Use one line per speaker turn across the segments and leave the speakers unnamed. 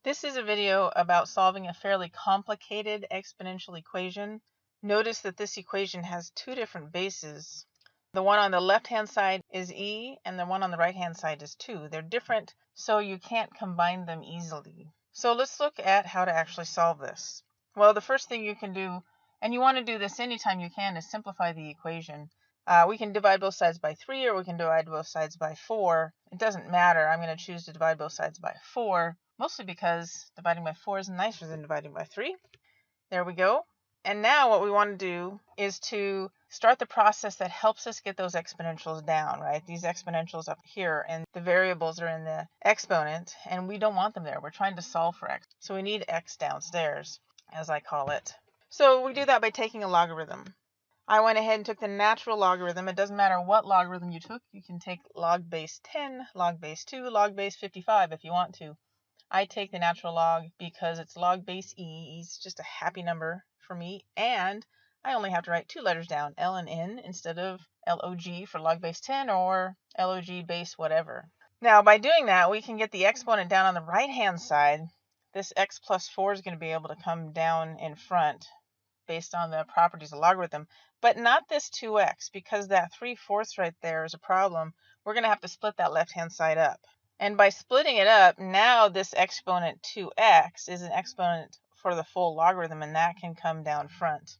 This is a video about solving a fairly complicated exponential equation. Notice that this equation has two different bases. The one on the left-hand side is e, and the one on the right-hand side is 2. They're different, so you can't combine them easily. So let's look at how to actually solve this. Well, the first thing you can do, and you want to do this anytime you can, is simplify the equation. We can divide both sides by 3, or we can divide both sides by 4. It doesn't matter. I'm going to choose to divide both sides by 4, mostly because dividing by 4 is nicer than dividing by 3. There we go. And now what we want to do is to start the process that helps us get those exponentials down, right? These exponentials up here, and the variables are in the exponent, and we don't want them there. We're trying to solve for x. So we need x downstairs, as I call it. So we do that by taking a logarithm. I went ahead and took the natural logarithm. It doesn't matter what logarithm you took. You can take log base 10, log base 2, log base 55 if you want to. I take the natural log because it's log base e. It's just a happy number for me. And I only have to write two letters down, L and N, instead of log for log base 10 or log base whatever. Now, by doing that, we can get the exponent down on the right-hand side. This x plus 4 is going to be able to come down in front based on the properties of logarithm, but not this 2x, because that 3/4 right there is a problem. We're going to have to split that left-hand side up. And by splitting it up, now this exponent 2x is an exponent for the full logarithm, and that can come down front.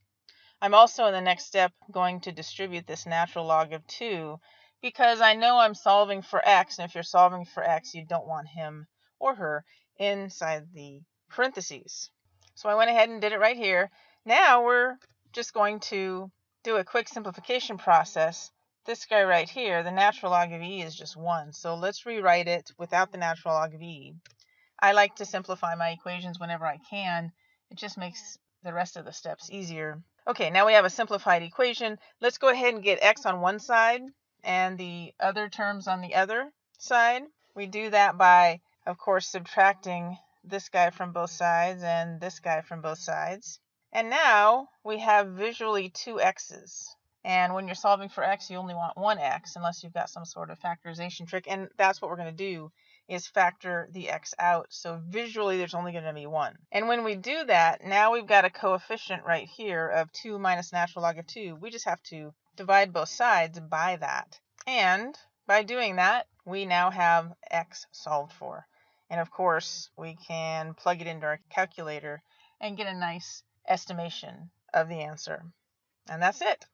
I'm also in the next step going to distribute this natural log of 2 because I know I'm solving for x, and if you're solving for x, you don't want him or her inside the parentheses. So I went ahead and did it right here. Now we're just going to do a quick simplification process. This guy right here, the natural log of e is just 1. So let's rewrite it without the natural log of e. I like to simplify my equations whenever I can. It just makes the rest of the steps easier. Okay, now we have a simplified equation. Let's go ahead and get x on one side and the other terms on the other side. We do that by, of course, subtracting this guy from both sides and this guy from both sides. And now we have visually two x's. And when you're solving for x, you only want one x unless you've got some sort of factorization trick. And that's what we're going to do, is factor the x out. So visually, there's only going to be 1. And when we do that, now we've got a coefficient right here of 2 minus natural log of 2. We just have to divide both sides by that. And by doing that, we now have x solved for. And of course, we can plug it into our calculator and get a nice estimation of the answer. And that's it.